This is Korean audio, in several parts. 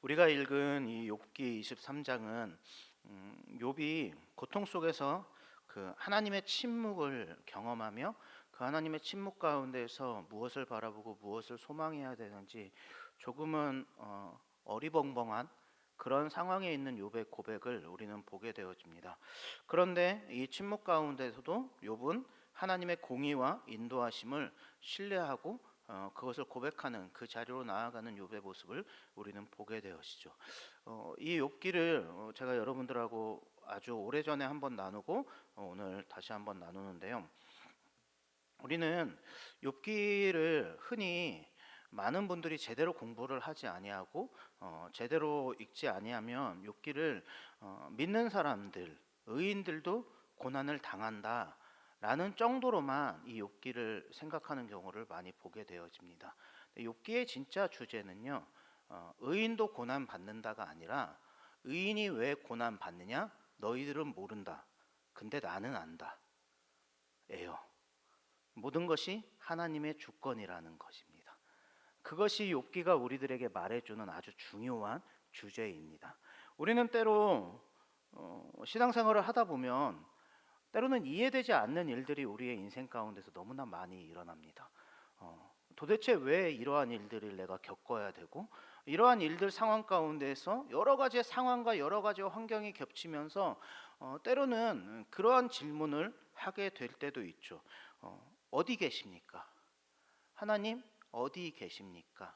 우리가 읽은 이 욥기 23장은 욥이 고통 속에서 그 하나님의 침묵을 경험하며 그 하나님의 침묵 가운데서 무엇을 바라보고 무엇을 소망해야 되는지 조금은 어리벙벙한 그런 상황에 있는 욥의 고백을 우리는 보게 되어집니다. 그런데 이 침묵 가운데서도 욥은 하나님의 공의와 인도하심을 신뢰하고 그것을 고백하는 그 자리로 나아가는 욥의 모습을 우리는 보게 되어지죠. 이 욥기를 제가 여러분들하고 아주 오래전에 한번 나누고 오늘 다시 한번 나누는데요. 우리는 욥기를 흔히 많은 분들이 제대로 공부를 하지 아니하고 제대로 읽지 아니하면 욥기를 믿는 사람들, 의인들도 고난을 당한다 라는 정도로만 이 욥기를 생각하는 경우를 많이 보게 되어집니다. 욥기의 진짜 주제는요, 의인도 고난 받는다가 아니라 의인이 왜 고난 받느냐? 너희들은 모른다. 근데 나는 안다. 예요. 모든 것이 하나님의 주권이라는 것입니다. 그것이 욥기가 우리들에게 말해주는 아주 중요한 주제입니다. 우리는 때로 신앙생활을 하다 보면 때로는 이해되지 않는 일들이 우리의 인생 가운데서 너무나 많이 일어납니다. 도대체 왜 이러한 일들을 내가 겪어야 되고 이러한 일들 상황 가운데서 여러 가지의 상황과 여러 가지의 환경이 겹치면서 때로는 그러한 질문을 하게 될 때도 있죠. 어디 계십니까? 하나님 어디 계십니까?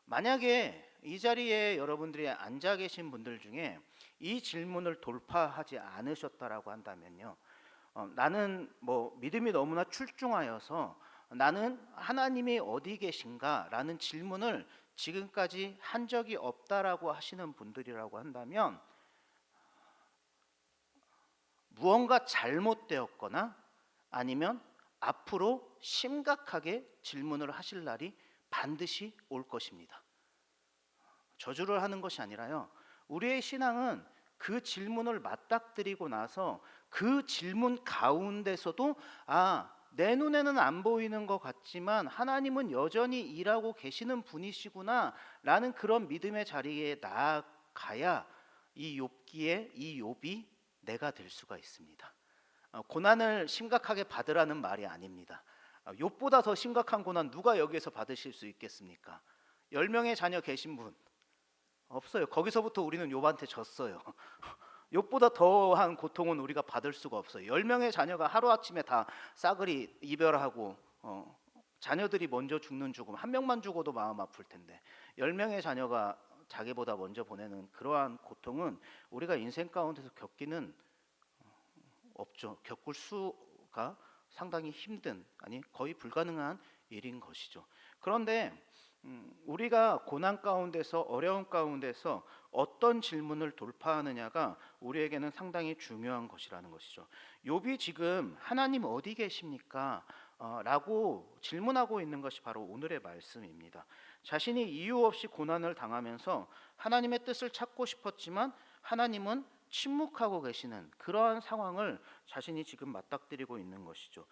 만약에 이 자리에 여러분들이 앉아 계신 분들 중에 이 질문을 돌파하지 않으셨다라고 한다면요, 나는 믿음이 너무나 출중하여서 나는 하나님이 어디 계신가 라는 질문을 지금까지 한 적이 없다라고 하시는 분들이라고 한다면 무언가 잘못되었거나 아니면 앞으로 심각하게 질문을 하실 날이 반드시 올 것입니다. 저주를 하는 것이 아니라요, 우리의 신앙은 그 질문을 맞닥뜨리고 나서 그 질문 가운데서도 내 눈에는 안 보이는 것 같지만 하나님은 여전히 일하고 계시는 분이시구나 라는 그런 믿음의 자리에 나아가야 이 욥기의 이 욥이 내가 될 수가 있습니다. 고난을 심각하게 받으라는 말이 아닙니다. 욥보다 더 심각한 고난 누가 여기에서 받으실 수 있겠습니까? 10명의 자녀 계신 분 없어요. 거기서부터 우리는 욥한테 졌어요. 욥보다 더한 고통은 우리가 받을 수가 없어요. 10명의 자녀가 하루아침에 다 싸그리 이별하고 자녀들이 먼저 죽는 죽음, 한 명만 죽어도 마음 아플 텐데 10명의 자녀가 자기보다 먼저 보내는 그러한 고통은 우리가 인생 가운데서 겪기는 없죠. 겪을 수가 상당히 힘든, 아니 거의 불가능한 일인 것이죠. 그런데 우리가 고난 가운데서 어려움 가운데서 어떤 질문을 돌파하느냐가 우리에게는 상당히 중요한 것이라는 것이죠. 욥이 지금 하나님 어디 계십니까? 라고 질문하고 있는 것이 바로 오늘의 말씀입니다. 자신이 이유 없이 고난을 당하면서 하나님의 뜻을 찾고 싶었지만 하나님은 침묵하고 계시는 그러한 상황을 자신이 지금 맞닥뜨리고 있는 것이죠.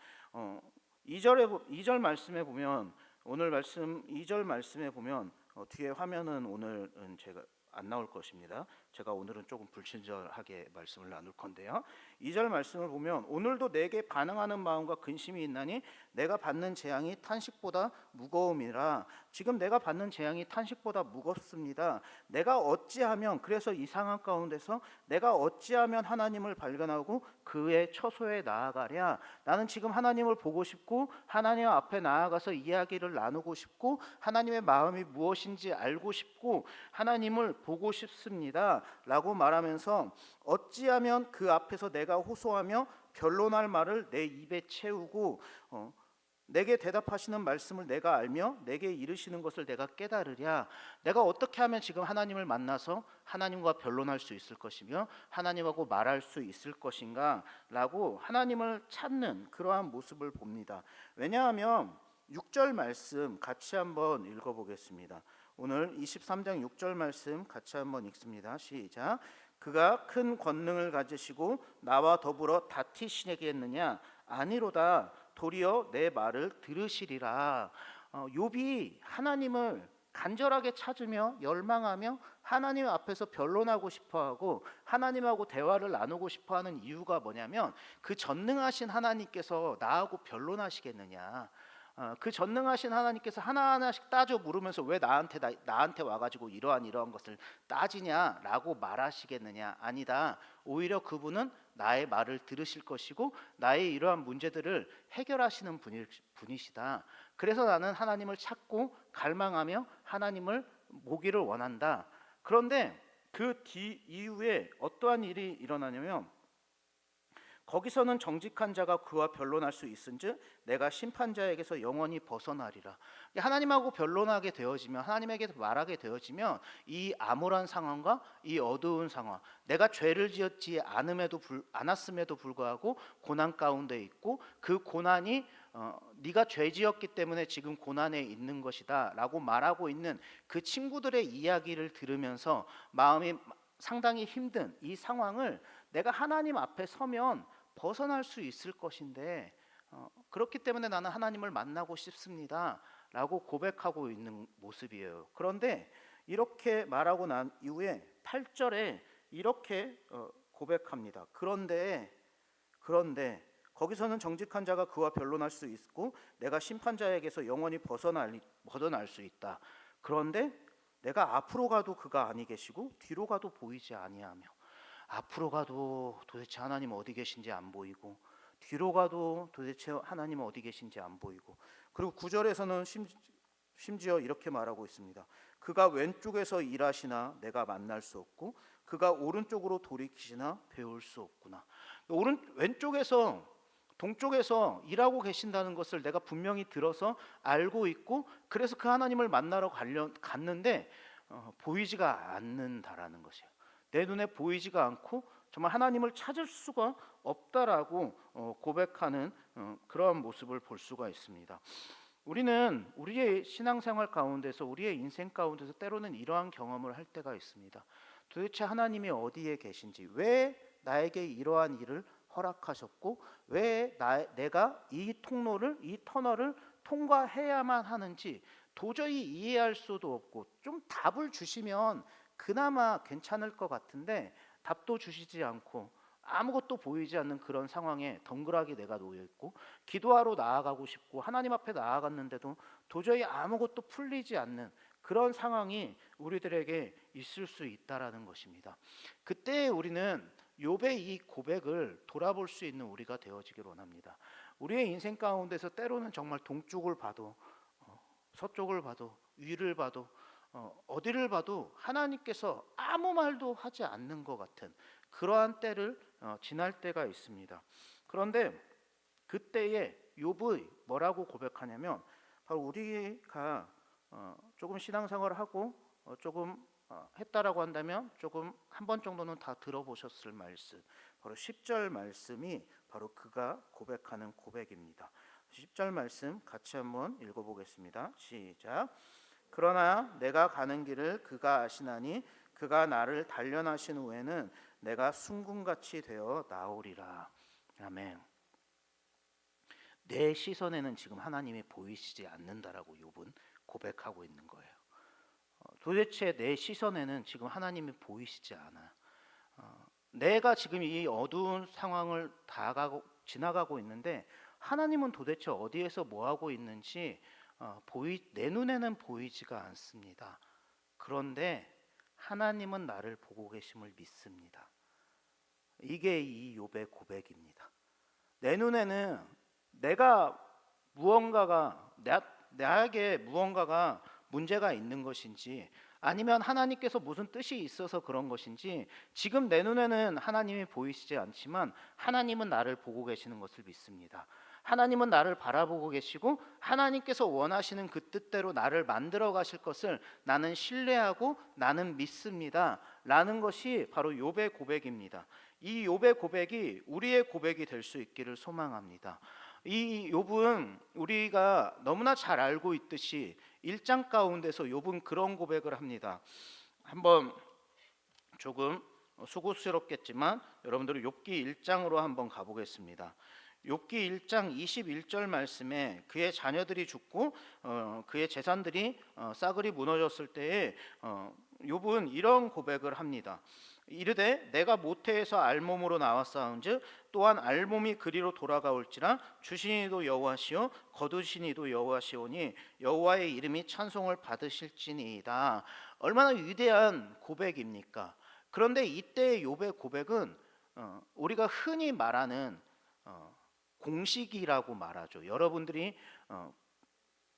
2절 말씀에 보면, 오늘 말씀 2절 말씀에 보면 뒤에 화면은 오늘은 제가 안 나올 것입니다. 제가 오늘은 조금 불친절하게 말씀을 나눌 건데요. 2절 말씀을 보면 오늘도 내게 반응하는 마음과 근심이 있나니 내가 받는 재앙이 탄식보다 무거움이라. 지금 내가 받는 재앙이 탄식보다 무겁습니다. 내가 어찌하면, 그래서 이 상황 가운데서 내가 어찌하면 하나님을 발견하고 그의 처소에 나아가랴. 나는 지금 하나님을 보고 싶고 하나님 앞에 나아가서 이야기를 나누고 싶고 하나님의 마음이 무엇인지 알고 싶고 하나님을 보고 싶습니다 라고 말하면서 어찌하면 그 앞에서 내가 호소하며 변론할 말을 내 입에 채우고 내게 대답하시는 말씀을 내가 알며 내게 이르시는 것을 내가 깨달으랴. 내가 어떻게 하면 지금 하나님을 만나서 하나님과 변론할 수 있을 것이며 하나님하고 말할 수 있을 것인가 라고 하나님을 찾는 그러한 모습을 봅니다. 왜냐하면 6절 말씀 같이 한번 읽어보겠습니다. 오늘 23장 6절 말씀 같이 한번 읽습니다. 시작. 그가 큰 권능을 가지시고 나와 더불어 다투시겠느냐? 아니로다. 도리어 내 말을 들으시리라. 욥이 하나님을 간절하게 찾으며 열망하며 하나님 앞에서 변론하고 싶어하고 하나님하고 대화를 나누고 싶어하는 이유가 뭐냐면 그 전능하신 하나님께서 나하고 변론하시겠느냐, 그 전능하신 하나님께서 하나하나씩 따져 물으면서 왜 나한테 와가지고 이러한 것을 따지냐라고 말하시겠느냐. 아니다. 오히려 그분은 나의 말을 들으실 것이고 나의 이러한 문제들을 해결하시는 분이시다. 그래서 나는 하나님을 찾고 갈망하며 하나님을 보기를 원한다. 그런데 그 이후에 어떠한 일이 일어나냐면 거기서는 정직한 자가 그와 변론할 수 있은즉 내가 심판자에게서 영원히 벗어나리라. 하나님하고 변론하게 되어지면, 하나님에게 말하게 되어지면 이 암울한 상황과 이 어두운 상황, 내가 죄를 지었지 않았음에도 불구하고 고난 가운데 있고 그 고난이 네가 죄 지었기 때문에 지금 고난에 있는 것이다 라고 말하고 있는 그 친구들의 이야기를 들으면서 마음이 상당히 힘든 이 상황을 내가 하나님 앞에 서면 벗어날 수 있을 것인데 그렇기 때문에 나는 하나님을 만나고 싶습니다 라고 고백하고 있는 모습이에요. 그런데 이렇게 말하고 난 이후에 8절에 이렇게 고백합니다. 그런데 거기서는 정직한 자가 그와 변론할 수 있고 내가 심판자에게서 영원히 벗어날 수 있다. 그런데 내가 앞으로 가도 그가 아니 계시고 뒤로 가도 보이지 아니하며, 앞으로 가도 도대체 하나님 어디 계신지 안 보이고 뒤로 가도 도대체 하나님 어디 계신지 안 보이고, 그리고 9절에서는 심지어 이렇게 말하고 있습니다. 그가 왼쪽에서 일하시나 내가 만날 수 없고 그가 오른쪽으로 돌이키시나 배울 수 없구나. 왼쪽에서 동쪽에서 일하고 계신다는 것을 내가 분명히 들어서 알고 있고 그래서 그 하나님을 만나러 갔는데 보이지가 않는다라는 것이에요. 내 눈에 보이지가 않고 정말 하나님을 찾을 수가 없다라고 고백하는 그러한 모습을 볼 수가 있습니다. 우리는 우리의 신앙생활 가운데서, 우리의 인생 가운데서 때로는 이러한 경험을 할 때가 있습니다. 도대체 하나님이 어디에 계신지, 왜 나에게 이러한 일을 허락하셨고 왜 내가 이 터널을 통과해야만 하는지 도저히 이해할 수도 없고, 좀 답을 주시면 그나마 괜찮을 것 같은데 답도 주시지 않고 아무것도 보이지 않는 그런 상황에 덩그러니 내가 놓여 있고 기도하러 나아가고 싶고 하나님 앞에 나아갔는데도 도저히 아무것도 풀리지 않는 그런 상황이 우리들에게 있을 수 있다라는 것입니다. 그때 우리는 욥의 이 고백을 돌아볼 수 있는 우리가 되어지길 원합니다. 우리의 인생 가운데서 때로는 정말 동쪽을 봐도 서쪽을 봐도 위를 봐도 어디를 봐도 하나님께서 아무 말도 하지 않는 것 같은 그러한 때를 지날 때가 있습니다. 그런데 그때에 욥이 뭐라고 고백하냐면 바로 우리가 조금 신앙생활을 하고 조금 했다라고 한다면 조금 한 번 정도는 다 들어보셨을 말씀, 바로 10절 말씀이 바로 그가 고백하는 고백입니다. 10절 말씀 같이 한번 읽어보겠습니다. 시작. 그러나 내가 가는 길을 그가 아시나니 그가 나를 단련하신 후에는 내가 순금같이 되어 나오리라. 아멘. 내 시선에는 지금 하나님이 보이시지 않는다라고 욥은 고백하고 있는 거예요. 도대체 내 시선에는 지금 하나님이 보이시지 않아. 내가 지금 이 어두운 상황을 지나가고 있는데 하나님은 도대체 어디에서 뭐 하고 있는지 내 눈에는 보이지가 않습니다. 그런데 하나님은 나를 보고 계심을 믿습니다. 이게 이 욥의 고백입니다. 내 눈에는 나에게 무언가가 문제가 있는 것인지 아니면 하나님께서 무슨 뜻이 있어서 그런 것인지 지금 내 눈에는 하나님이 보이시지 않지만 하나님은 나를 보고 계시는 것을 믿습니다. 하나님은 나를 바라보고 계시고 하나님께서 원하시는 그 뜻대로 나를 만들어 가실 것을 나는 신뢰하고 나는 믿습니다 라는 것이 바로 욥의 고백입니다. 이 욥의 고백이 우리의 고백이 될 수 있기를 소망합니다. 이 욥은 우리가 너무나 잘 알고 있듯이 1장 가운데서 욥은 그런 고백을 합니다. 한번 조금 수고스럽겠지만 여러분들은 욥기 1장으로 한번 가보겠습니다. 욥기 1장 21절 말씀에 그의 자녀들이 죽고 그의 재산들이 싸그리 무너졌을 때에 욥은 이런 고백을 합니다. 이르되 내가 모태에서 알몸으로 나왔사온즉 또한 알몸이 그리로 돌아가올지라 주시니도 여호와시요 거두시니도 여호와시오니 여호와의 이름이 찬송을 받으실지니이다. 얼마나 위대한 고백입니까? 그런데 이때의 욥의 고백은 우리가 흔히 말하는 공식이라고 말하죠. 여러분들이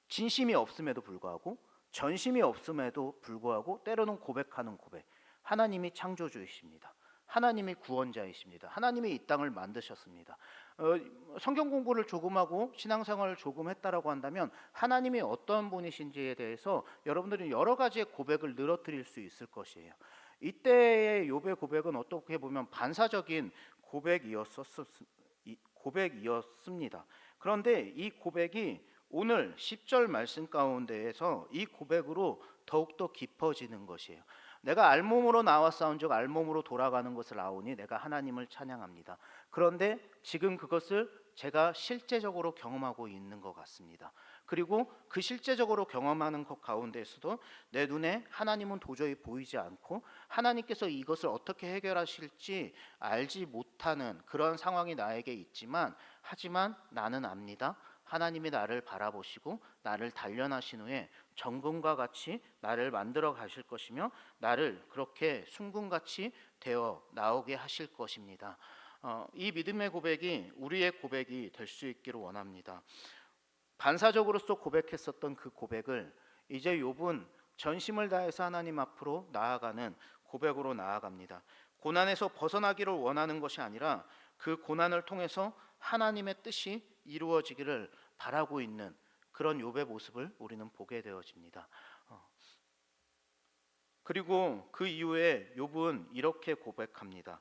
진심이 없음에도 불구하고 전심이 없음에도 불구하고 때로는 고백하는 고백. 하나님이 창조주이십니다. 하나님이 구원자이십니다. 하나님이 이 땅을 만드셨습니다. 성경 공부를 조금 하고 신앙생활을 조금 했다라고 한다면 하나님이 어떤 분이신지에 대해서 여러분들이 여러 가지의 고백을 늘어뜨릴 수 있을 것이에요. 이때의 욥의 고백은 어떻게 보면 반사적인 고백이었습니다. 그런데 이 고백이 오늘 10절 말씀 가운데에서 이 고백으로 더욱더 깊어지는 것이에요. 내가 알몸으로 나왔사온즉 알몸으로 돌아가는 것을 아오니 내가 하나님을 찬양합니다. 그런데 지금 그것을 제가 실제적으로 경험하고 있는 것 같습니다. 그리고 그 실제적으로 경험하는 것 가운데에서도 내 눈에 하나님은 도저히 보이지 않고 하나님께서 이것을 어떻게 해결하실지 알지 못하는 그런 상황이 나에게 있지만 하지만 나는 압니다. 하나님이 나를 바라보시고 나를 단련하신 후에 정금과 같이 나를 만들어 가실 것이며 나를 그렇게 순금같이 되어 나오게 하실 것입니다. 이 믿음의 고백이 우리의 고백이 될 수 있기를 원합니다. 반사적으로서 고백했었던 그 고백을 이제 욥은 전심을 다해서 하나님 앞으로 나아가는 고백으로 나아갑니다. 고난에서 벗어나기를 원하는 것이 아니라 그 고난을 통해서 하나님의 뜻이 이루어지기를 바라고 있는 그런 욥의 모습을 우리는 보게 되어집니다. 그리고 그 이후에 욥은 이렇게 고백합니다.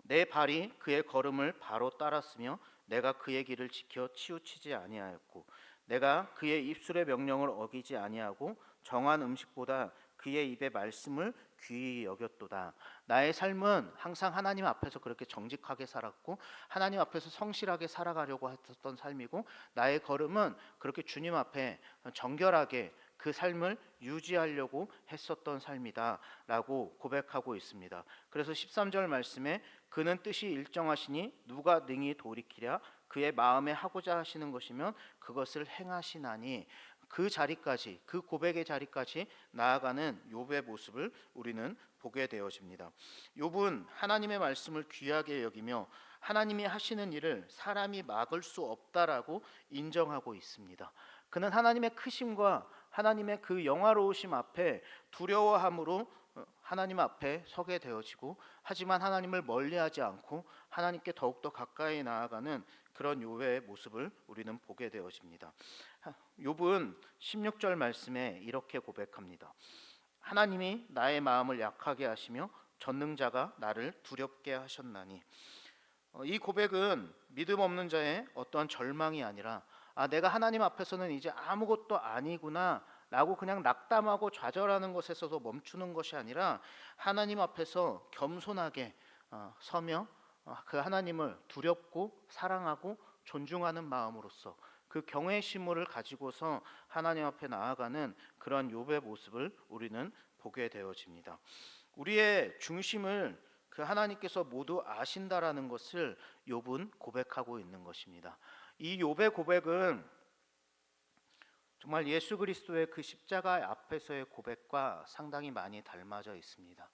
내 발이 그의 걸음을 바로 따랐으며 내가 그의 길을 지켜 치우치지 아니하였고 내가 그의 입술의 명령을 어기지 아니하고 정한 음식보다 그의 입의 말씀을 귀히 여겼도다. 나의 삶은 항상 하나님 앞에서 그렇게 정직하게 살았고 하나님 앞에서 성실하게 살아가려고 했었던 삶이고 나의 걸음은 그렇게 주님 앞에 정결하게 그 삶을 유지하려고 했었던 삶이다 라고 고백하고 있습니다. 그래서 13절 말씀에 그는 뜻이 일정하시니 누가 능히 돌이키랴 그의 마음에 하고자 하시는 것이면 그것을 행하시나니 그 자리까지 그 고백의 자리까지 나아가는 욥의 모습을 우리는 보게 되어집니다. 욥은 하나님의 말씀을 귀하게 여기며 하나님이 하시는 일을 사람이 막을 수 없다라고 인정하고 있습니다. 그는 하나님의 크심과 하나님의 그 영화로우심 앞에 두려워함으로 하나님 앞에 서게 되어지고 하지만 하나님을 멀리하지 않고 하나님께 더욱더 가까이 나아가는 그런 욥의 모습을 우리는 보게 되어집니다. 욥은 16절 말씀에 이렇게 고백합니다. 하나님이 나의 마음을 약하게 하시며 전능자가 나를 두렵게 하셨나니. 이 고백은 믿음 없는 자의 어떠한 절망이 아니라 내가 하나님 앞에서는 이제 아무것도 아니구나 라고 그냥 낙담하고 좌절하는 것에서도 멈추는 것이 아니라 하나님 앞에서 겸손하게 서며 그 하나님을 두렵고 사랑하고 존중하는 마음으로서 그 경외심을 가지고서 하나님 앞에 나아가는 그런 욥의 모습을 우리는 보게 되어집니다. 우리의 중심을 그 하나님께서 모두 아신다라는 것을 욥은 고백하고 있는 것입니다. 이 욥의 고백은 정말 예수 그리스도의 그 십자가 앞에서의 고백과 상당히 많이 닮아져 있습니다.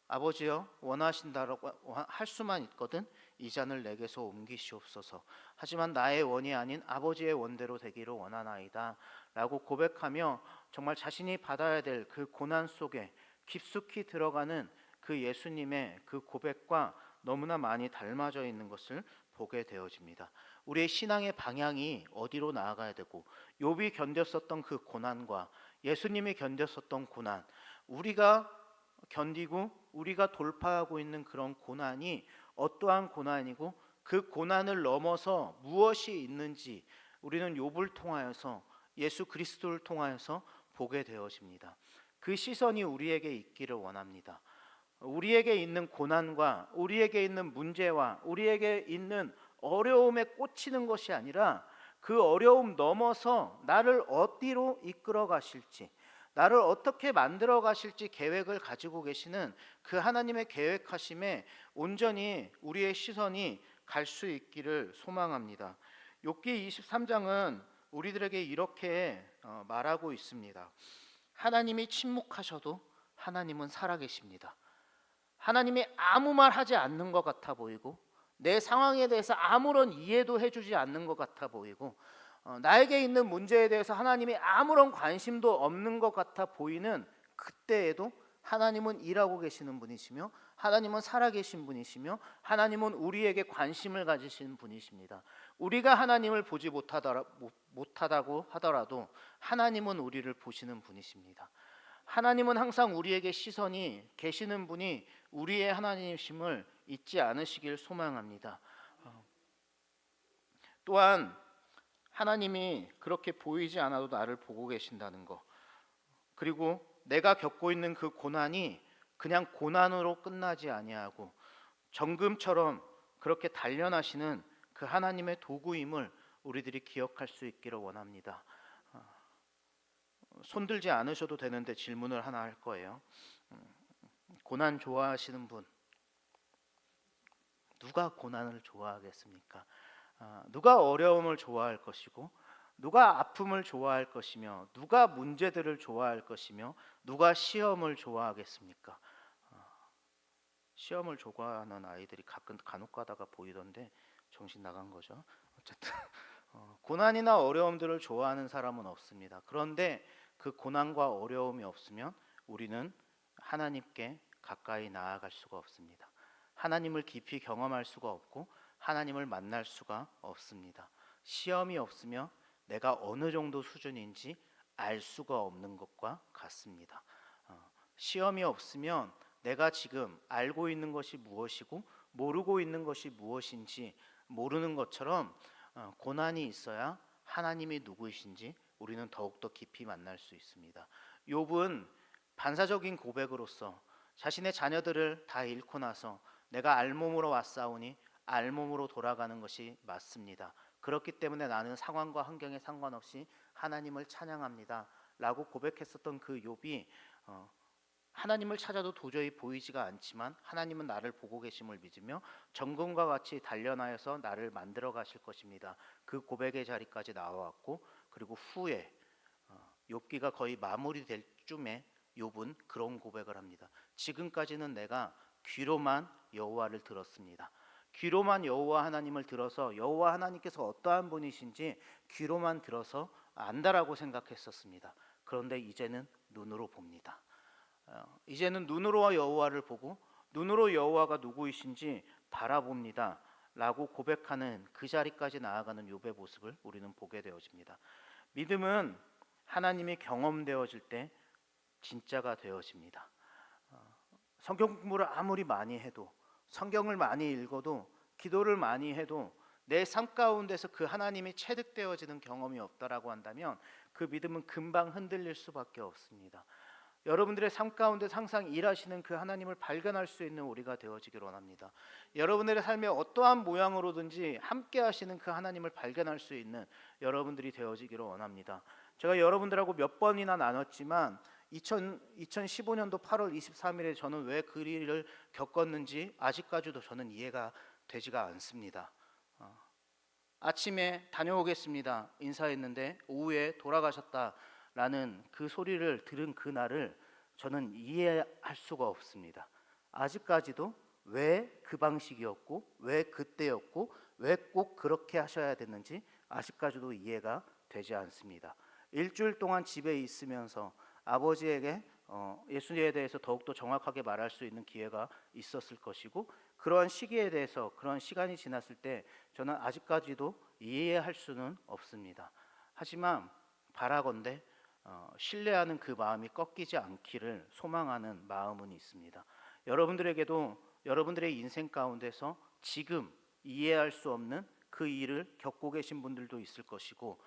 아버지여 원하신다라고 할 수만 있거든 이 잔을 내게서 옮기시옵소서. 하지만 나의 원이 아닌 아버지의 원대로 되기를 원하나이다 라고 고백하며 정말 자신이 받아야 될 그 고난 속에 깊숙이 들어가는 그 예수님의 그 고백과 너무나 많이 닮아져 있는 것을 보게 되어집니다. 우리의 신앙의 방향이 어디로 나아가야 되고 욥이 견뎠었던 그 고난과 예수님이 견뎠었던 고난, 우리가 견디고 우리가 돌파하고 있는 그런 고난이 어떠한 고난이고 그 고난을 넘어서 무엇이 있는지 우리는 욥을 통하여서 예수 그리스도를 통하여서 보게 되어집니다. 그 시선이 우리에게 있기를 원합니다. 우리에게 있는 고난과 우리에게 있는 문제와 우리에게 있는 어려움에 꽂히는 것이 아니라 그 어려움 넘어서 나를 어디로 이끌어 가실지, 나를 어떻게 만들어 가실지 계획을 가지고 계시는 그 하나님의 계획하심에 온전히 우리의 시선이 갈 수 있기를 소망합니다. 욥기 23장은 우리들에게 이렇게 말하고 있습니다. 하나님이 침묵하셔도 하나님은 살아계십니다. 하나님이 아무 말 하지 않는 것 같아 보이고, 내 상황에 대해서 아무런 이해도 해주지 않는 것 같아 보이고, 나에게 있는 문제에 대해서 하나님이 아무런 관심도 없는 것 같아 보이는 그때에도 하나님은 일하고 계시는 분이시며, 하나님은 살아계신 분이시며, 하나님은 우리에게 관심을 가지신 분이십니다. 우리가 하나님을 보지 못하다고 하더라도 하나님은 우리를 보시는 분이십니다. 하나님은 항상 우리에게 시선이 계시는 분이 우리의 하나님이심을 잊지 않으시길 소망합니다. 또한 하나님이 그렇게 보이지 않아도 나를 보고 계신다는 것, 그리고 내가 겪고 있는 그 고난이 그냥 고난으로 끝나지 아니하고 정금처럼 그렇게 단련하시는 그 하나님의 도구임을 우리들이 기억할 수 있기를 원합니다. 손들지 않으셔도 되는데 질문을 하나 할 거예요. 고난 좋아하시는 분, 누가 고난을 좋아하겠습니까? 누가 어려움을 좋아할 것이고, 누가 아픔을 좋아할 것이며, 누가 문제들을 좋아할 것이며, 누가 시험을 좋아하겠습니까? 시험을 좋아하는 아이들이 가끔 간혹 가다가 보이던데 정신 나간 거죠. 어쨌든 고난이나 어려움들을 좋아하는 사람은 없습니다. 그런데 그 고난과 어려움이 없으면 우리는 하나님께 가까이 나아갈 수가 없습니다. 하나님을 깊이 경험할 수가 없고 하나님을 만날 수가 없습니다. 시험이 없으면 내가 어느 정도 수준인지 알 수가 없는 것과 같습니다. 시험이 없으면 내가 지금 알고 있는 것이 무엇이고 모르고 있는 것이 무엇인지 모르는 것처럼 고난이 있어야 하나님이 누구이신지 우리는 더욱더 깊이 만날 수 있습니다. 욥은 반사적인 고백으로서 자신의 자녀들을 다 잃고 나서 내가 알몸으로 왔사오니 알몸으로 돌아가는 것이 맞습니다. 그렇기 때문에 나는 상황과 환경에 상관없이 하나님을 찬양합니다 라고 고백했었던 그 욥이 하나님을 찾아도 도저히 보이지가 않지만 하나님은 나를 보고 계심을 믿으며 정금과 같이 단련하여서 나를 만들어 가실 것입니다. 그 고백의 자리까지 나와왔고, 그리고 후에 욥기가 거의 마무리될 쯤에 욥은 그런 고백을 합니다. 지금까지는 내가 귀로만 여호와를 들었습니다. 귀로만 여호와 하나님을 들어서 여호와 하나님께서 어떠한 분이신지 귀로만 들어서 안다라고 생각했었습니다. 그런데 이제는 눈으로 봅니다. 이제는 눈으로 여호와를 보고 눈으로 여호와가 누구이신지 바라봅니다 라고 고백하는 그 자리까지 나아가는 욥의 모습을 우리는 보게 되어집니다. 믿음은 하나님이 경험되어질 때 진짜가 되어집니다. 성경 공부를 아무리 많이 해도, 성경을 많이 읽어도, 기도를 많이 해도 내 삶 가운데서 그 하나님이 체득되어지는 경험이 없다라고 한다면 그 믿음은 금방 흔들릴 수밖에 없습니다. 여러분들의 삶 가운데 항상 일하시는 그 하나님을 발견할 수 있는 우리가 되어지길 원합니다. 여러분들의 삶의 어떠한 모양으로든지 함께 하시는 그 하나님을 발견할 수 있는 여러분들이 되어지기를 원합니다. 제가 여러분들하고 몇 번이나 나눴지만 2015년도 8월 23일에 저는 왜 그 일을 겪었는지 아직까지도 저는 이해가 되지가 않습니다. 아침에 다녀오겠습니다 인사했는데 오후에 돌아가셨다라는 그 소리를 들은 그날을 저는 이해할 수가 없습니다. 아직까지도 왜 그 방식이었고 왜 그때였고 왜 꼭 그렇게 하셔야 됐는지 아직까지도 이해가 되지 않습니다. 일주일 동안 집에 있으면서 아버지에게 예수님에 대해서 더욱더 정확하게 말할 수 있는 기회가 있었을 것이고, 그러한 시기에 대해서 그런 시간이 지났을 때 저는 아직까지도 이해할 수는 없습니다. 하지만 바라건대 신뢰하는 그 마음이 꺾이지 않기를 소망하는 마음은 있습니다. 여러분들에게도 여러분들의 인생 가운데서 지금 이해할 수 없는 그 일을 겪고 계신 분들도 있을 것이고,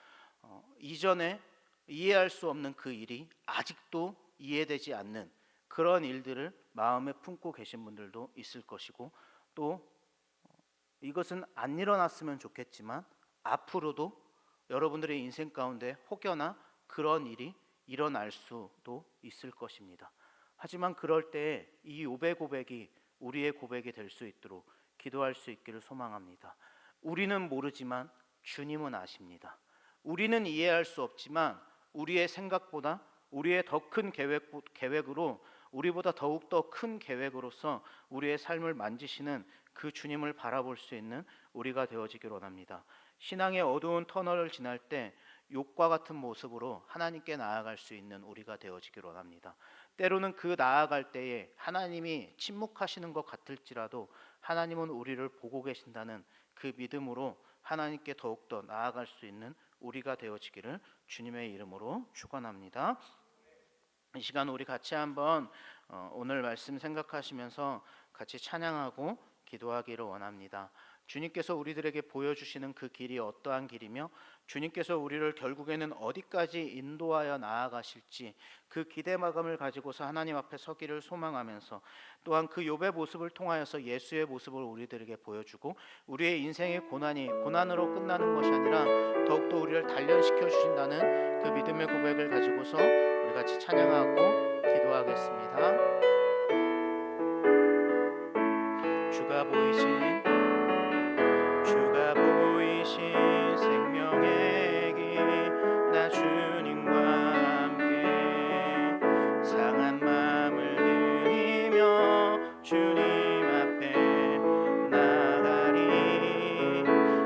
이전에 이해할 수 없는 그 일이 아직도 이해되지 않는 그런 일들을 마음에 품고 계신 분들도 있을 것이고, 또 이것은 안 일어났으면 좋겠지만 앞으로도 여러분들의 인생 가운데 혹여나 그런 일이 일어날 수도 있을 것입니다. 하지만 그럴 때 이 욥의 고백이 우리의 고백이 될 수 있도록 기도할 수 있기를 소망합니다. 우리는 모르지만 주님은 아십니다. 우리는 이해할 수 없지만 우리의 생각보다 우리의 더 큰 계획으로 우리보다 더욱더 큰 계획으로서 우리의 삶을 만지시는 그 주님을 바라볼 수 있는 우리가 되어지길 원합니다. 신앙의 어두운 터널을 지날 때 욥과 같은 모습으로 하나님께 나아갈 수 있는 우리가 되어지길 원합니다. 때로는 그 나아갈 때에 하나님이 침묵하시는 것 같을지라도 하나님은 우리를 보고 계신다는 그 믿음으로 하나님께 더욱더 나아갈 수 있는 우리가 되어지기를 주님의 이름으로 축원합니다. 이 시간 우리 같이 한번 오늘 말씀 생각하시면서 같이 찬양하고 기도하기를 원합니다. 주님께서 우리들에게 보여주시는 그 길이 어떠한 길이며 주님께서 우리를 결국에는 어디까지 인도하여 나아가실지 그 기대마감을 가지고서 하나님 앞에 서기를 소망하면서 또한 그 욥의 모습을 통하여서 예수의 모습을 우리들에게 보여주고 우리의 인생의 고난이 고난으로 끝나는 것이 아니라 더욱더 우리를 단련시켜 주신다는 그 믿음의 고백을 가지고서 우리 같이 찬양하고 기도하겠습니다. 주가 보이신 생명의 길 나 주님과 함께 상한 마음을 들이며 주님 앞에 나가리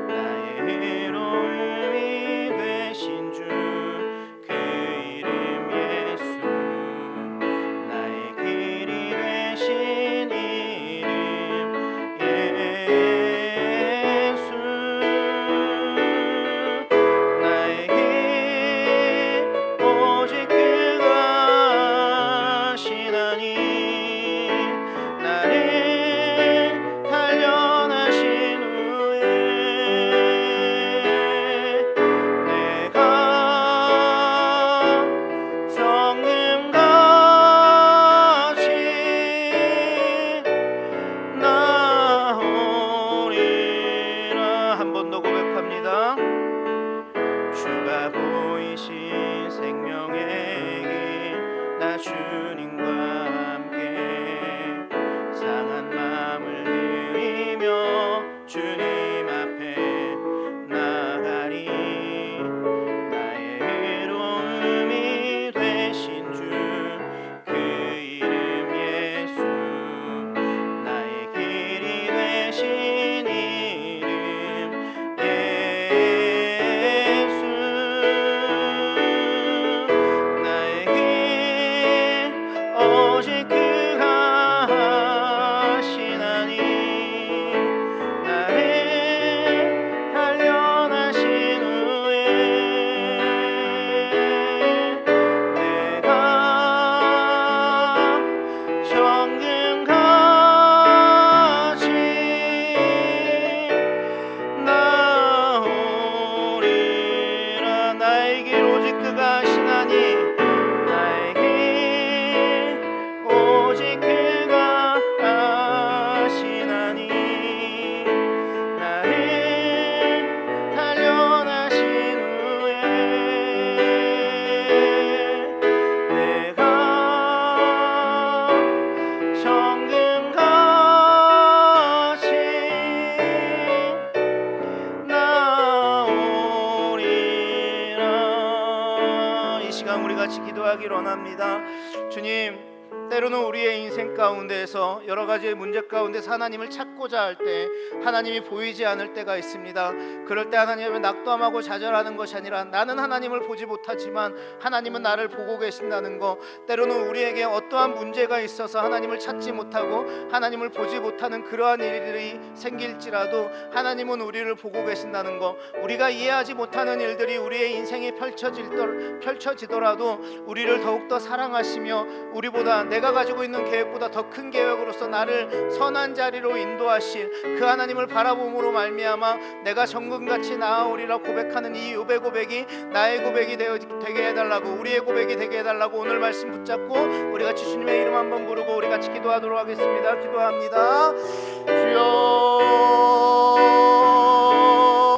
나의 의로움이 되신 주 그 이름 예수 나의 길이 되신 이름 예수 나의 길 오직 그가 하시나니 나를 단련하신 후에 내가 정금같이 나오리라. 한 번 더 고백합니다. 주가 보이신 생명의 길 나 주님과 함께 상한 마음을 들이며 주님 앞에 나가리 나의 의로움이 되신 주 그 이름 예수 나의 길이 되신 이름 예수 나의 길 오직 그가 하시나니 나를 단련하신 후에 내가 정금같이 나오리라. 나의 길 오직 그가 하시나니 나의 길 오직 그가 하시나니 나를 단련하신 후에 내가 정금같이 나오리라. 이 시간 우리 같이 기도하기를 원합니다. 주님, 때로는 우리의 인생 가운데에서 여러 가지의 문제 가운데서 하나님을 찾고자 할 때 하나님이 보이지 않을 때가 있습니다. 그럴 때 하나님을 낙담하고 좌절하는 것이 아니라 나는 하나님을 보지 못하지만 하나님은 나를 보고 계신다는 것, 때로는 우리에게 어떠한 문제가 있어서 하나님을 찾지 못하고 하나님을 보지 못하는 그러한 일들이 생길지라도 하나님은 우리를 보고 계신다는 것, 우리가 이해하지 못하는 일들이 우리의 인생에 펼쳐지더라도 우리를 더욱더 사랑하시며 우리보다 내가 가지고 있는 계획보다 더 큰 계획으로서 나를 선한 자리로 인도하실 그 하나님을 바라봄으로 말미암아 내가 정금같이 나아오리라 고백하는 이 욥의 고백이 나의 고백이 되게 해달라고, 우리의 고백이 되게 해달라고 오늘 말씀 붙잡고 우리 같이 주님의 이름 한번 부르고 우리 같이 기도하도록 하겠습니다. 기도합니다. 주여